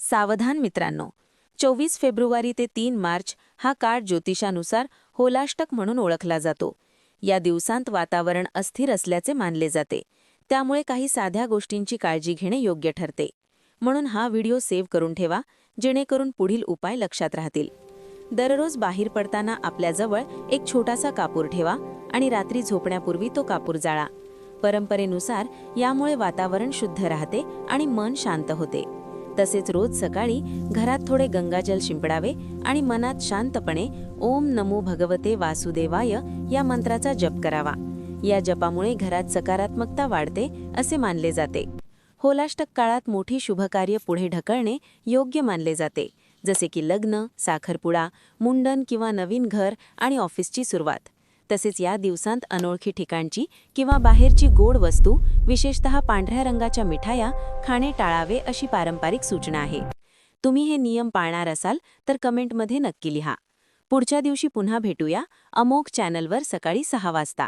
सावधान मित्रांनो, 24 फेब्रुवारी ते 3 मार्च हा काळ ज्योतिषानुसार होलाष्टक म्हणून ओळखला जातो. या दिवसांत वातावरण अस्थिर असल्याचे मानले जाते. त्यामुळे काही साध्या गोष्टींची काळजी घेणे योग्य ठरते. म्हणून हा व्हिडिओ सेव्ह करून ठेवा, जेणेकरून पुढील उपाय लक्षात राहतील. दररोज बाहेर पडताना आपल्याजवळ एक छोटासा कापूर ठेवा आणि रात्री झोपण्यापूर्वी तो कापूर जाळा. परंपरेनुसार यामुळे वातावरण शुद्ध राहते आणि मन शांत होते. तसेच रोज सकाळी घरात थोडे गंगाजल शिंपडावे आणि मनात शांतपणे ओम नमो भगवते वासुदेवाय या मंत्राचा जप करावा. या जपामुळे घरात सकारात्मकता वाढते असे मानले जाते. होलाष्टक काळात मोठी शुभकार्य पुढे ढकलणे योग्य मानले जाते, जसे की लग्न, साखरपुडा, मुंडन किंवा नवीन घर आणि ऑफिसची सुरुवात. तसेच या दिवसांत अनोळखी ठिकाणची किंवा बाहेरची गोड वस्तू, विशेषतः पांढऱ्या रंगाच्या मिठाया खाणे टाळावे अशी पारंपरिक सूचना आहे. तुम्ही हे नियम पाळणार असाल तर कमेंटमध्ये नक्की लिहा. पुढच्या दिवशी पुन्हा भेटूया अमोघ चॅनलवर सकाळी 6 वाजता.